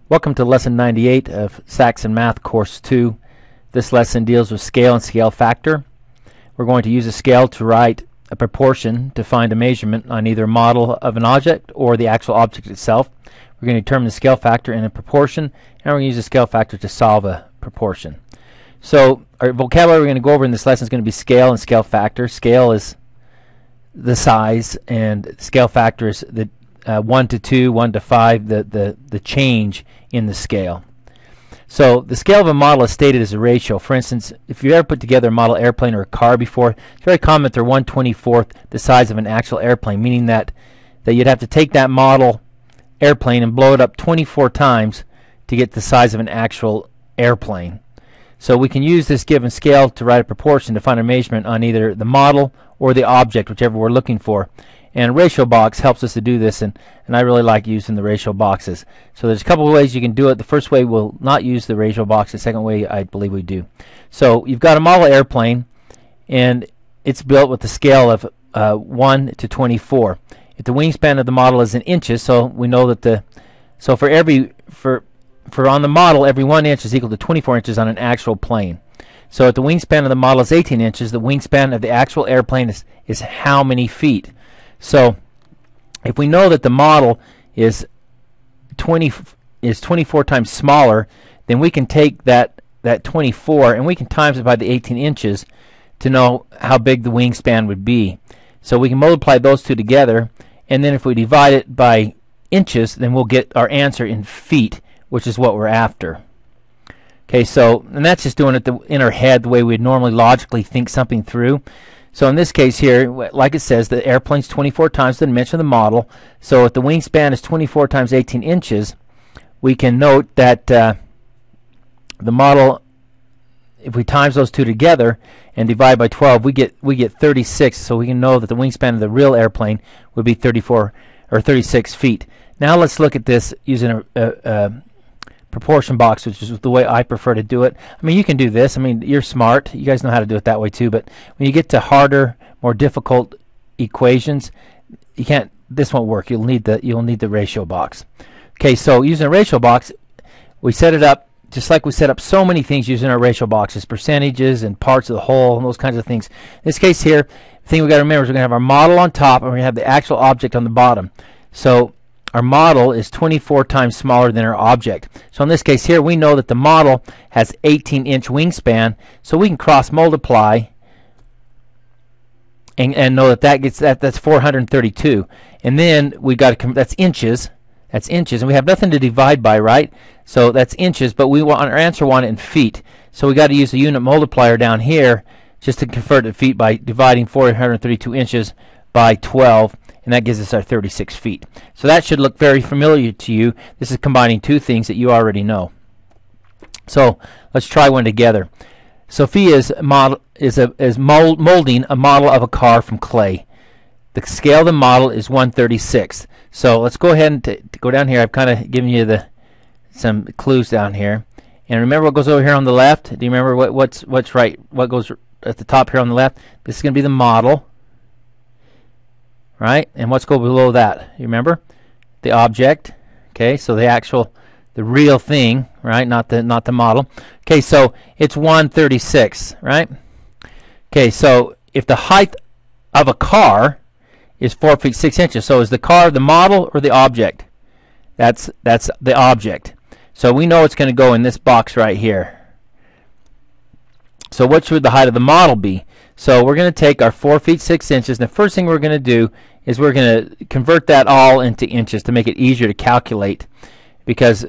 Welcome to Lesson 98 of Saxon Math Course 2. This lesson deals with scale and scale factor. We're going to use a scale to write a proportion to find a measurement on either a model of an object or the actual object itself. We're going to determine the scale factor in a proportion, and we're going to use a scale factor to solve a proportion. So our vocabulary we're going to go over in this lesson is going to be scale and scale factor. Scale is the size, and scale factor is the 1 to 2, 1 to 5, the change in the scale. So the scale of a model is stated as a ratio. For instance, if you ever put together a model airplane or a car before, it's very common that they're 1/24th the size of an actual airplane, meaning that you'd have to take that model airplane and blow it up 24 times to get the size of an actual airplane. So we can use this given scale to write a proportion to find a measurement on either the model or the object, whichever we're looking for. And a ratio box helps us to do this, and I really like using the ratio boxes. So there's a couple of ways you can do it. The first way we'll not use the ratio box. The second way I believe we do. So you've got a model airplane, and it's built with the scale of 1 to 24. If the wingspan of the model is in inches, so we know that for on the model, every 1 inch is equal to 24 inches on an actual plane. So if the wingspan of the model is 18 inches, the wingspan of the actual airplane is how many feet? So if we know that the model is 24 times smaller, then we can take that 24 and we can times it by the 18 inches to know how big the wingspan would be. So we can multiply those two together, and then if we divide it by inches, then we'll get our answer in feet, which is what we're after. Okay, so, and that's just doing it in our head the way we'd normally logically think something through. So in this case here, like it says, the airplane's 24 times the dimension of the model. So if the wingspan is 24 times 18 inches, we can note that the model, if we times those two together and divide by 12, we get 36. So we can know that the wingspan of the real airplane would be 34 or 36 feet. Now let's look at this using a proportion box, which is the way I prefer to do it. I mean, you can do this. I mean, you're smart. You guys know how to do it that way too. But when you get to harder, more difficult equations, you can't. This won't work. You'll need the ratio box. Okay, so using a ratio box, we set it up just like we set up so many things using our ratio boxes, percentages and parts of the whole and those kinds of things. In this case here, the thing we got to remember is we're going to have our model on top and we're going to have the actual object on the bottom. So our model is 24 times smaller than our object. So in this case here, we know that the model has 18-inch wingspan, so we can cross multiply and know that that's 432. And then we got that's inches. That's inches, and we have nothing to divide by, right? So that's inches, but we want our answer wanted in feet. So we got to use the unit multiplier down here just to convert it to feet by dividing 432 inches by 12. And that gives us our 36 feet. So that should look very familiar to you. This is combining two things that you already know. So let's try one together. Sophia is molding a model of a car from clay. The scale of the model is 1/36. So let's go ahead and go down here. I've kind of given you some clues down here. And remember what goes over here on the left? Do you remember what's right? What goes at the top here on the left? This is going to be the model. Right? And what's go below that? You remember? The object. Okay, so the real thing, right? Not the model. Okay, so it's 1/36, right? Okay, so if the height of a car is 4 feet 6 inches, so is the car the model or the object? That's the object. So we know it's going to go in this box right here. So what should the height of the model be? So we're going to take our 4 feet 6 inches, and the first thing we're going to do is we're going to convert that all into inches to make it easier to calculate, because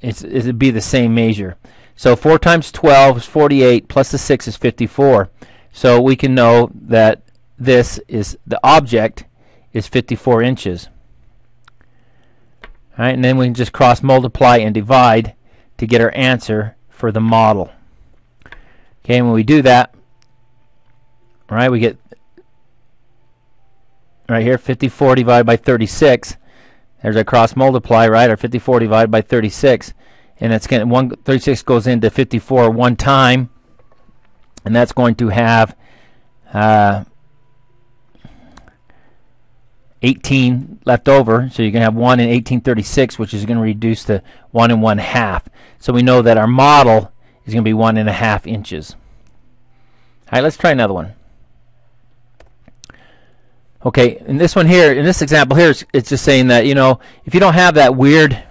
it'd be the same measure. So 4 times 12 is 48, plus the 6 is 54. So we can know that the object is 54 inches. All right, and then we can just cross multiply and divide to get our answer for the model. Okay, and when we do that, right, we get right here 54 divided by 36. There's our cross multiply, right? Our 54 divided by 36, and that's going to 36 goes into 54 one time, and that's going to have 18 left over, so you're going to have 1 in 1836, which is going to reduce to 1 and 1/2. So we know that our model is going to be 1.5 inches. All right, let's try another one. Okay, in this one here, in this example here, it's just saying that, you know, if you don't have that weird,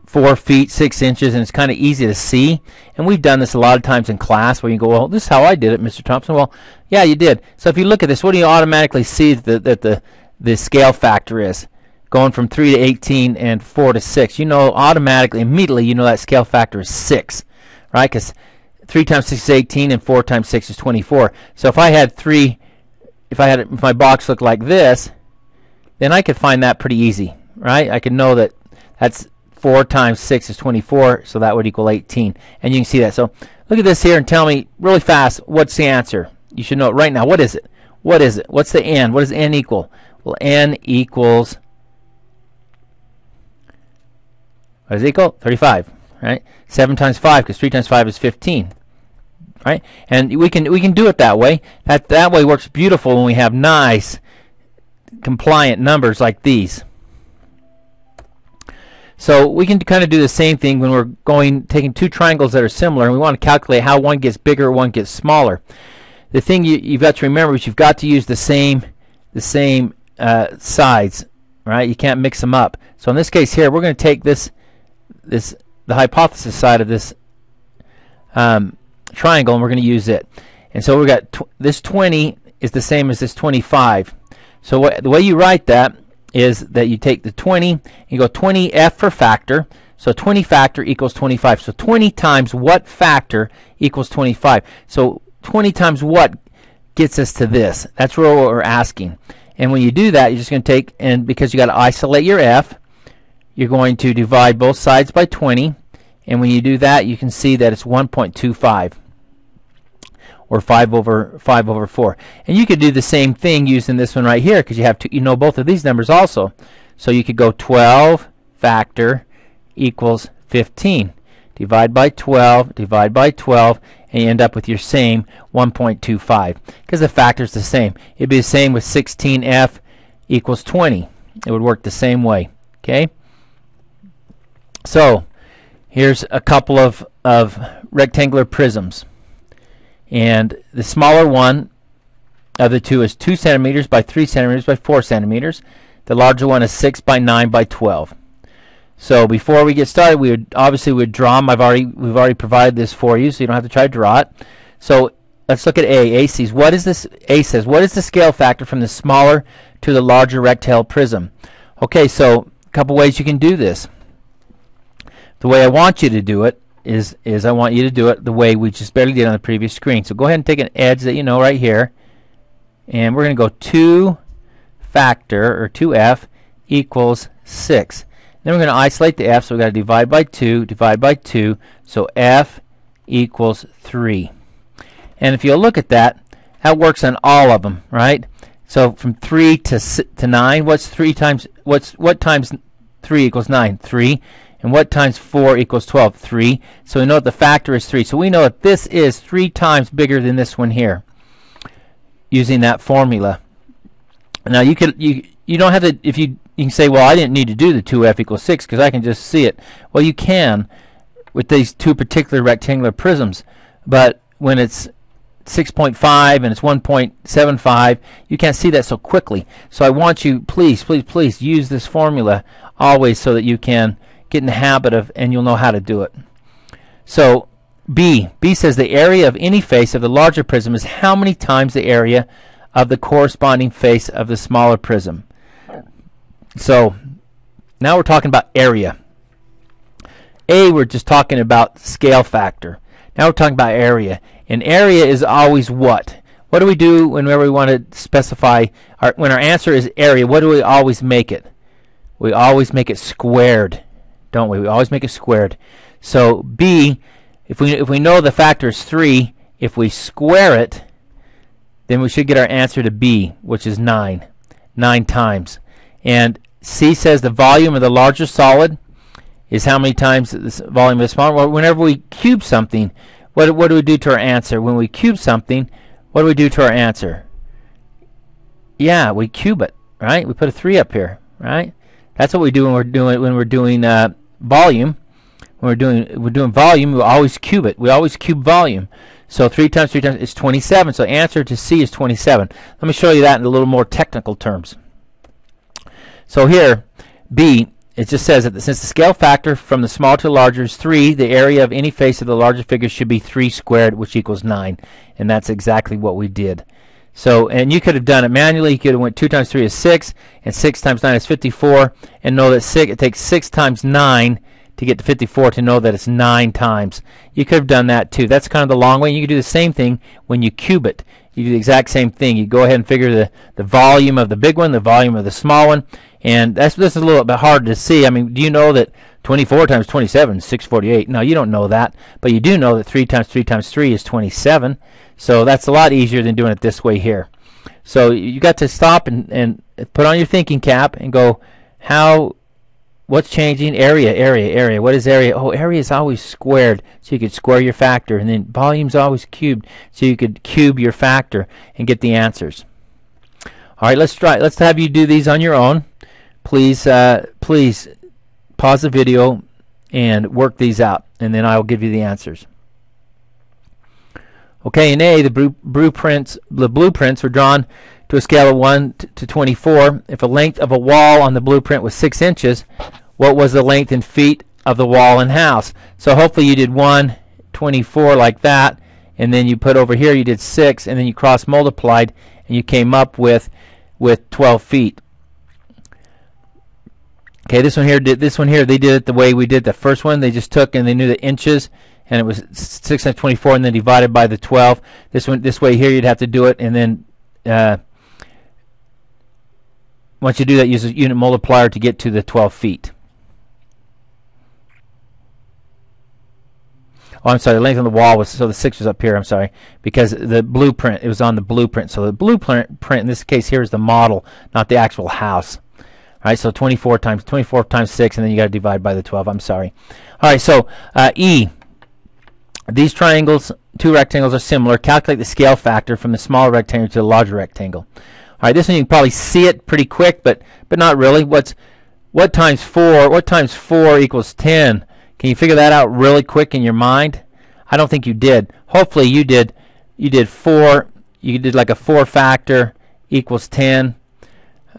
4 feet 6 inches, and it's kind of easy to see, and we've done this a lot of times in class where you go, well, this is how I did it, Mr. Thompson. Well, yeah, you did. So if you look at this, what do you automatically see that the scale factor is? Going from 3 to 18 and 4 to 6. You know automatically, immediately, you know that scale factor is 6, right? Because 3 times 6 is 18 and 4 times 6 is 24. So if I had if my box looked like this, then I could find that pretty easy, right? I could know that that's 4 times 6 is 24, so that would equal 18. And you can see that. So look at this here and tell me really fast, what's the answer? You should know it right now. What is it? What is it? What's the n? What does n equal? Well, n equals, what does it equal? 35, right? 7 times 5, because 3 times 5 is 15. Right? And we can do it that way. That way works beautiful when we have nice compliant numbers like these. So we can kind of do the same thing when we're taking two triangles that are similar, and we want to calculate how one gets bigger, one gets smaller. The thing you've got to remember is you've got to use the same sides, right? You can't mix them up. So in this case here, we're going to take the hypothesis side of this triangle, and we're going to use it. And so we've got this 20 is the same as this 25. So the way you write that is that you take the 20, you go 20f for factor. So 20 factor equals 25. So 20 times what factor equals 25. So 20 times what gets us to this. That's really what we're asking. And when you do that, you're just going to take, and because you got to isolate your f, you're going to divide both sides by 20. And when you do that, you can see that it's 1.25. Or 5 over 4. And you could do the same thing using this one right here, because you know both of these numbers also. So you could go 12 factor equals 15. Divide by 12, divide by 12, and you end up with your same 1.25, because the factor is the same. It'd be the same with 16f equals 20. It would work the same way. Okay. So here's a couple of rectangular prisms. And the smaller one of the two is 2 centimeters by 3 centimeters by 4 centimeters. The larger one is 6 by 9 by 12. So before we get started, we would obviously draw them. We've already provided this for you, so you don't have to try to draw it. So let's look at A. A says, what is this? A says, what is the scale factor from the smaller to the larger rectangle prism? Okay, so a couple ways you can do this. The way I want you to do it is I want you to do it the way we just barely did on the previous screen. So go ahead and take an edge that you know right here, and we're going to go 2 factor, or 2f, equals 6. Then we're going to isolate the f, so we've got to divide by 2, so f equals 3. And if you look at that, that works on all of them, right? So from 3 to 9, what times 3 equals 9? 3. And what times 4 equals 12? 3. So we know that the factor is 3. So we know that this is 3 times bigger than this one here, using that formula. Now you don't have to, if you can say, well, I didn't need to do the 2f equals 6 because I can just see it. Well, you can with these two particular rectangular prisms, but when it's 6.5 and it's 1.75, you can't see that so quickly. So I want you, please use this formula always so that you can get in the habit of, and you'll know how to do it. So B says the area of any face of the larger prism is how many times the area of the corresponding face of the smaller prism. So now we're talking about area. A, we're just talking about scale factor. Now we're talking about area. And area is always what? What do we do whenever we want to specify, when our answer is area, what do we always make it? We always make it squared, don't we? We always make it squared. So B, if we know the factor is 3, if we square it, then we should get our answer to B, which is 9 times. And C says the volume of the larger solid is how many times the volume of the smaller. Well, whenever we cube something, what do we do to our answer? When we cube something, what do we do to our answer? Yeah, we cube it, right? We put a 3 up here, right? That's what we do when we're doing volume. When we're doing volume, we always cube it. We always cube volume. So 3 times 3 times is 27. So answer to C is 27. Let me show you that in a little more technical terms. So here, B, it just says that since the scale factor from the small to the larger is 3, the area of any face of the larger figure should be 3 squared, which equals 9. And that's exactly what we did. So, and you could have done it manually. You could have went 2 times 3 is 6, and 6 times 9 is 54, and know that it takes 6 times 9 to get to 54 to know that it's 9 times. You could have done that too. That's kind of the long way. You could do the same thing when you cube it. You do the exact same thing. You go ahead and figure the volume of the big one, the volume of the small one, and this is a little bit hard to see. I mean, do you know that 24 times 27 is 648? No, you don't know that, but you do know that 3 times 3 times 3 is 27. So that's a lot easier than doing it this way here. So you got to stop and put on your thinking cap and go, what's changing? Area. What is area? Oh, area is always squared, so you could square your factor. And then volume's always cubed, so you could cube your factor and get the answers. All right, let's try. Let's have you do these on your own. Please pause the video and work these out, and then I will give you the answers. Okay, in A, the blueprints were drawn to a scale of 1 to 24. If a length of a wall on the blueprint was 6 inches, what was the length in feet of the wall and house? So hopefully you did 1, 24 like that, and then you put over here, you did 6, and then you cross multiplied, and you came up with 12 feet. Okay, this one here, they did it the way we did the first one. They just took and they knew the inches, and it was 6 times 24, and then divided by the 12. This way here, you'd have to do it, and then once you do that, use a unit multiplier to get to the 12 feet. Oh, I'm sorry, the length of the wall was, so the 6 was up here, I'm sorry, because the blueprint, it was on the blueprint. So the blueprint in this case here is the model, not the actual house. All right, so 24 times 6, and then you got to divide by the 12, I'm sorry. All right, so E. These triangles, 2 rectangles are similar. Calculate the scale factor from the smaller rectangle to the larger rectangle. All right, this one you can probably see it pretty quick, but not really. What times 4 equals 10? Can you figure that out really quick in your mind? I don't think you did. Hopefully you did. You did 4. You did like a 4 factor equals 10.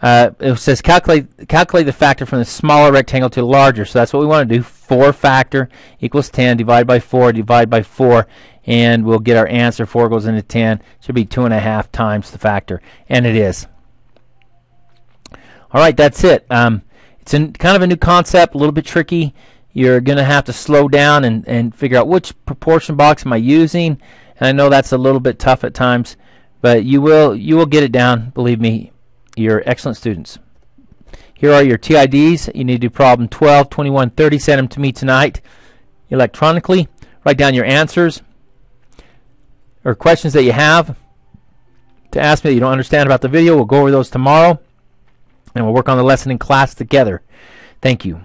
It says calculate the factor from the smaller rectangle to the larger. So that's what we want to do. 4 factor equals 10. Divide by 4. Divide by 4. And we'll get our answer. 4 goes into 10. Should be 2.5 times the factor. And it is. All right, that's it. It's kind of a new concept, a little bit tricky. You're going to have to slow down and figure out which proportion box am I using. And I know that's a little bit tough at times, but you will get it down, believe me. You're excellent students. Here are your TIDs. You need to do problem 12, 21, 30. Send them to me tonight electronically. Write down your answers or questions that you have to ask me that you don't understand about the video. We'll go over those tomorrow, and we'll work on the lesson in class together. Thank you.